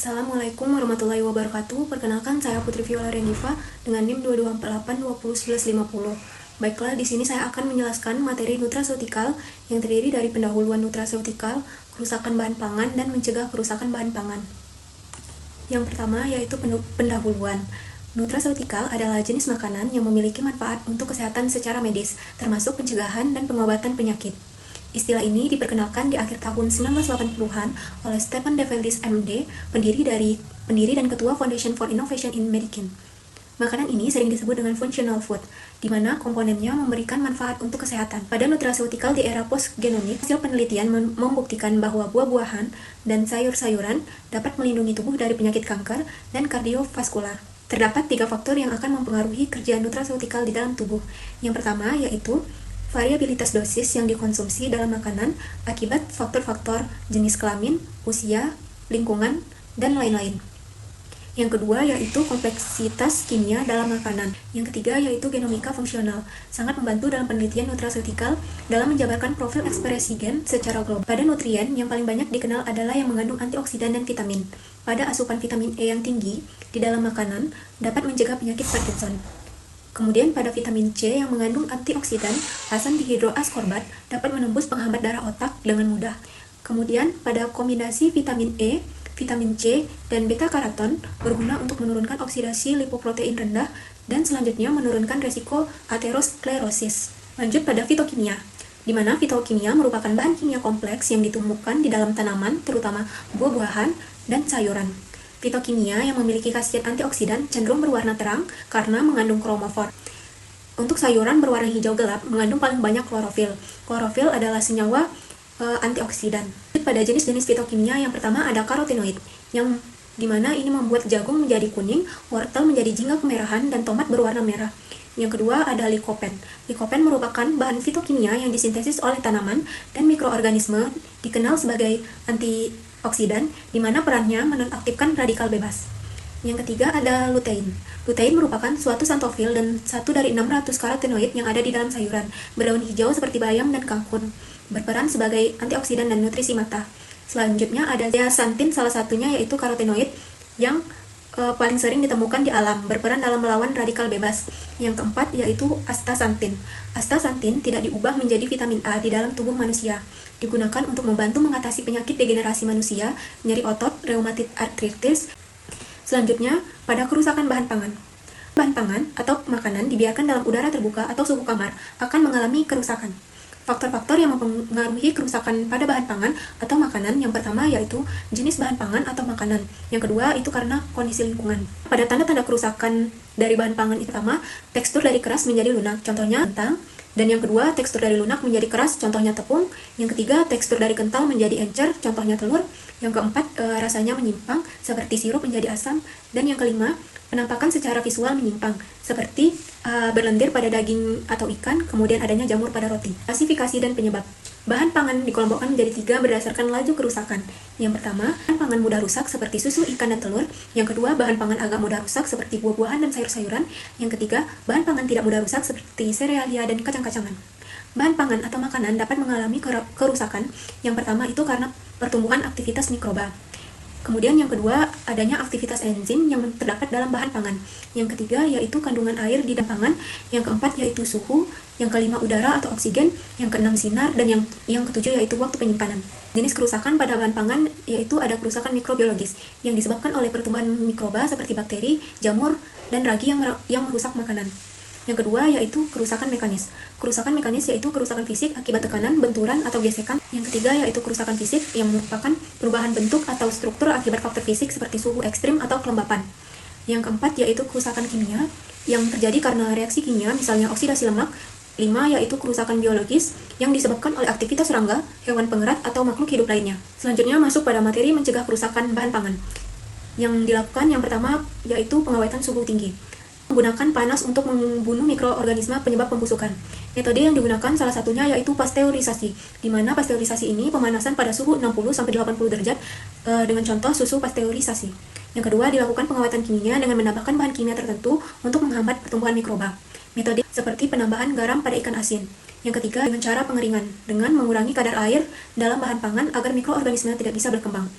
Assalamualaikum warahmatullahi wabarakatuh. Perkenalkan, saya Putri Viola Rendiva dengan NIM 22482011150. Baiklah, di sini saya akan menjelaskan materi nutraseutikal yang terdiri dari pendahuluan nutraseutikal, kerusakan bahan pangan, dan mencegah kerusakan bahan pangan. Yang pertama yaitu pendahuluan. Nutraseutikal adalah jenis makanan yang memiliki manfaat untuk kesehatan secara medis, termasuk pencegahan dan pengobatan penyakit. Istilah ini diperkenalkan di akhir tahun 1980-an oleh Stephen DeVellis MD, pendiri dan ketua Foundation for Innovation in Medicine. Makanan ini sering disebut dengan functional food, di mana komponennya memberikan manfaat untuk kesehatan. Pada nutraseutikal di era post-genomik, hasil penelitian membuktikan bahwa buah-buahan dan sayur-sayuran dapat melindungi tubuh dari penyakit kanker dan kardiovaskular. Terdapat 3 faktor yang akan mempengaruhi kerja nutraseutikal di dalam tubuh. Yang pertama yaitu variabilitas dosis yang dikonsumsi dalam makanan akibat faktor-faktor jenis kelamin, usia, lingkungan, dan lain-lain. Yang kedua yaitu kompleksitas kimia dalam makanan. Yang ketiga yaitu genomika fungsional, sangat membantu dalam penelitian nutraseutikal dalam menjabarkan profil ekspresi gen secara global. Pada nutrien, yang paling banyak dikenal adalah yang mengandung antioksidan dan vitamin. Pada asupan vitamin E yang tinggi di dalam makanan dapat mencegah penyakit Parkinson. Kemudian pada vitamin C yang mengandung antioksidan, asam dihidroaskorbat dapat menembus penghambat darah otak dengan mudah. Kemudian pada kombinasi vitamin E, vitamin C, dan beta-karoten berguna untuk menurunkan oksidasi lipoprotein rendah dan selanjutnya menurunkan resiko aterosklerosis. Lanjut pada fitokimia, di mana fitokimia merupakan bahan kimia kompleks yang ditemukan di dalam tanaman, terutama buah-buahan dan sayuran. Fitokimia yang memiliki khasiat antioksidan cenderung berwarna terang karena mengandung kromofor. Untuk sayuran berwarna hijau gelap mengandung paling banyak klorofil. Klorofil adalah senyawa antioksidan. Pada jenis-jenis fitokimia yang pertama ada karotenoid, yang dimana ini membuat jagung menjadi kuning, wortel menjadi jingga kemerahan, dan tomat berwarna merah. Yang kedua ada likopen. Likopen merupakan bahan fitokimia yang disintesis oleh tanaman dan mikroorganisme, dikenal sebagai antioksidan, di mana perannya menonaktifkan radikal bebas. Yang ketiga ada lutein. Lutein merupakan suatu xanthofil dan satu dari 600 karotenoid yang ada di dalam sayuran, berdaun hijau seperti bayam dan kangkung, berperan sebagai antioksidan dan nutrisi mata. Selanjutnya ada zeaxanthin, salah satunya yaitu karotenoid yang paling sering ditemukan di alam, berperan dalam melawan radikal bebas. Yang keempat yaitu astaxanthin. Astaxanthin tidak diubah menjadi vitamin A di dalam tubuh manusia. Digunakan untuk membantu mengatasi penyakit degenerasi manusia, nyeri otot, reumatik artritis. Selanjutnya, pada kerusakan bahan pangan. Bahan pangan atau makanan dibiarkan dalam udara terbuka atau suhu kamar akan mengalami kerusakan. Faktor-faktor yang mempengaruhi kerusakan pada bahan pangan atau makanan yang pertama yaitu jenis bahan pangan atau makanan. Yang kedua itu karena kondisi lingkungan. Pada tanda-tanda kerusakan dari bahan pangan itu pertama, tekstur dari keras menjadi lunak, contohnya kentang. Dan yang kedua, tekstur dari lunak menjadi keras, contohnya tepung. Yang ketiga, tekstur dari kental menjadi encer, contohnya telur. Yang keempat, rasanya menyimpang, seperti sirup menjadi asam. Dan yang kelima, penampakan secara visual menyimpang, seperti berlendir pada daging atau ikan, kemudian adanya jamur pada roti. Klasifikasi dan penyebab. Bahan pangan dikelompokkan menjadi 3 berdasarkan laju kerusakan. Yang pertama, bahan pangan mudah rusak seperti susu, ikan, dan telur. Yang kedua, bahan pangan agak mudah rusak seperti buah-buahan dan sayur-sayuran. Yang ketiga, bahan pangan tidak mudah rusak seperti serealia dan kacang-kacangan. Bahan pangan atau makanan dapat mengalami kerusakan. Yang pertama itu karena pertumbuhan aktivitas mikroba. Kemudian yang kedua, adanya aktivitas enzim yang terdapat dalam bahan pangan. Yang ketiga yaitu kandungan air di dalam pangan. Yang keempat yaitu suhu. Yang kelima udara atau oksigen. Yang keenam sinar. Dan yang ketujuh yaitu waktu penyimpanan. Jenis kerusakan pada bahan pangan yaitu ada kerusakan mikrobiologis yang disebabkan oleh pertumbuhan mikroba seperti bakteri, jamur, dan ragi yang merusak makanan. Yang kedua yaitu kerusakan mekanis. Kerusakan mekanis yaitu kerusakan fisik akibat tekanan, benturan, atau gesekan. Yang ketiga yaitu kerusakan fisik yang merupakan perubahan bentuk atau struktur akibat faktor fisik seperti suhu ekstrim atau kelembapan. Yang keempat yaitu kerusakan kimia yang terjadi karena reaksi kimia, misalnya oksidasi lemak. 5 yaitu kerusakan biologis yang disebabkan oleh aktivitas serangga, hewan pengerat, atau makhluk hidup lainnya. Selanjutnya masuk pada materi mencegah kerusakan bahan pangan. Yang dilakukan yang pertama yaitu pengawetan suhu tinggi. Menggunakan panas untuk membunuh mikroorganisme penyebab pembusukan. Metode yang digunakan salah satunya yaitu pasteurisasi, di mana pasteurisasi ini pemanasan pada suhu 60-80 derajat dengan contoh susu pasteurisasi. Yang kedua, dilakukan pengawetan kimia dengan menambahkan bahan kimia tertentu untuk menghambat pertumbuhan mikroba. Metode seperti penambahan garam pada ikan asin. Yang ketiga, dengan cara pengeringan, dengan mengurangi kadar air dalam bahan pangan agar mikroorganisme tidak bisa berkembang.